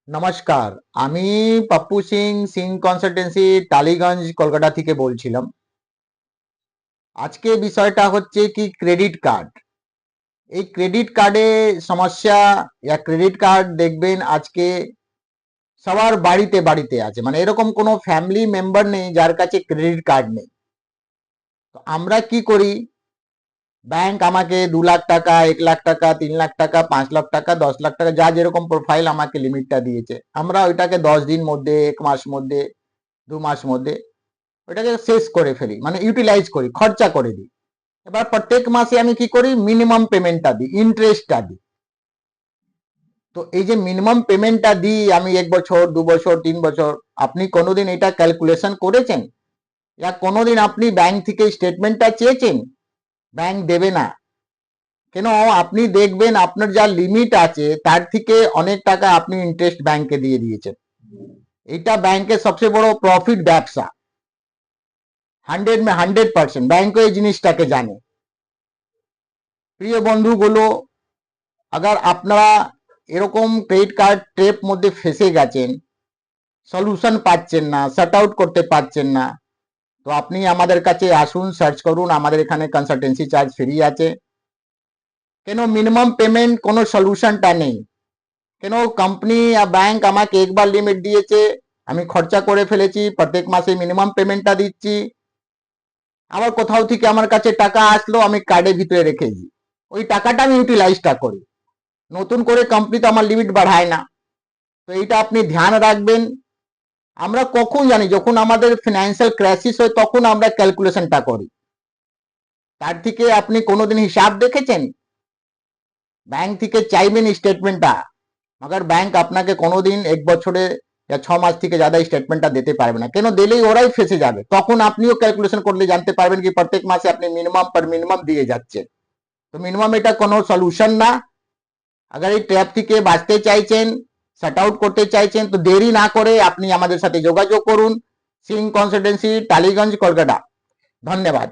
নমস্কার। আমি পাপ্পু সিং, সিং কনসালটেন্সি টালিগঞ্জ কলকাতা থেকে বলছিলাম। আজকে বিষয়টা হচ্ছে কি ক্রেডিট কার্ড। এই ক্রেডিট কার্ডে সমস্যা, ক্রেডিট কার্ড দেখবেন আজকে সবার বাড়িতে বাড়িতে আছে, মানে এরকম কোনো ফ্যামিলি মেম্বার নেই যার কাছে ক্রেডিট কার্ড নেই। তো আমরা কি করি, ব্যাংক আমাকে 2 লাখ টাকা, 1 লাখ টাকা, 3 লাখ টাকা, 5 লাখ টাকা, 10 লাখ টাকা, যা যেরকম প্রোফাইল আমাকে লিমিটটা দিয়েছে, আমরা ওইটাকে 10 দিন মধ্যে, 1 মাস মধ্যে, 2 মাস মধ্যে ওইটাকে শেষ করে ফেলি, মানে ইউটিলাইজ করি, খরচা করে দিই। এবার প্রত্যেক মাসে আমি কি করি, মিনিমাম পেমেন্টটা দিই, ইন্টারেস্টটা দিই। তো এই যে মিনিমাম পেমেন্টটা দিই আমি 1 বছর, 2 বছর, 3 বছর, আপনি কোনোদিন এটা ক্যালকুলেশন করেছেন? কোনোদিন আপনি ব্যাংক থেকে স্টেটমেন্টটা চেয়েছেন? ব্যাংক দেবে না। কেন? আপনি দেখবেন আপনার যা লিমিট আছে তার থেকে অনেক টাকা আপনি ইন্টারেস্ট ব্যাংকে দিয়ে দিয়েছেন। এটা ব্যাংকের সবচেয়ে বড় প্রফিট ব্যবসা। 100% ব্যাংকও এই জিনিসটাকে জানে। প্রিয় বন্ধুগুলো, আগার আপনারা এরকম ক্রেডিট কার্ড ট্রেপ মধ্যে ফেসে গেছেন, সলিউশন পাচ্ছেন না, শাট আউট করতে পারছেন না, তো আপনি আমাদের কাছে আসুন, সার্চ করুন, আমাদের এখানে কনসালটেন্সি চার্জ ফ্রি আছে। কেন মিনিমাম পেমেন্ট কোনো সলিউশনটা নেই? কেন কোম্পানি ব্যাংক আমাকে একবার লিমিট দিয়েছে, আমি খরচা করে ফেলেছি, প্রত্যেক মাসে মিনিমাম পেমেন্টটা দিচ্ছি, আবার কোথাও থেকে আমার কাছে টাকা আসলো, আমি কার্ডের ভিতরে রেখেছি, ওই টাকাটা আমি ইউটিলাইজটা করি, নতুন করে কোম্পানি তো আমার লিমিট বাড়ায় না। তো এইটা আপনি ধ্যান রাখবেন। আমরা কখন জানি, যখন আমাদের ফিনান্সিয়াল ক্রাইসিস হয় তখন আমরা ক্যালকুলেশনটা করি। তার থেকে আপনি কোনোদিন হিসাব দেখেছেন? ব্যাংক থেকে চাইবেন স্টেটমেন্টটা, মগর ব্যাংক আপনাকে কোনোদিন 1 বছরে 6 মাস থেকে ज़्यादा স্টেটমেন্টটা দিতে পারবে না। কেন? দিলেই ওরাই ফেসে যাবে। তখন আপনিও ক্যালকুলেশন করলে জানতে পারবেন কি প্রত্যেক মাসে আপনি মিনিমাম পার মিনিমাম দিয়ে যাচ্ছেন। তো মিনিমাম এটা কোনো সলিউশন না। अगर এই ট্র্যাপ থেকে বাঁচতে চাইছেন, শাট আউট করতে চাইছেন, তো দেরি না করে আপনি আমাদের সাথে যোগাযোগ করুন। সিং কনসালটেন্সি, টালিগঞ্জ, কলকাতা। ধন্যবাদ।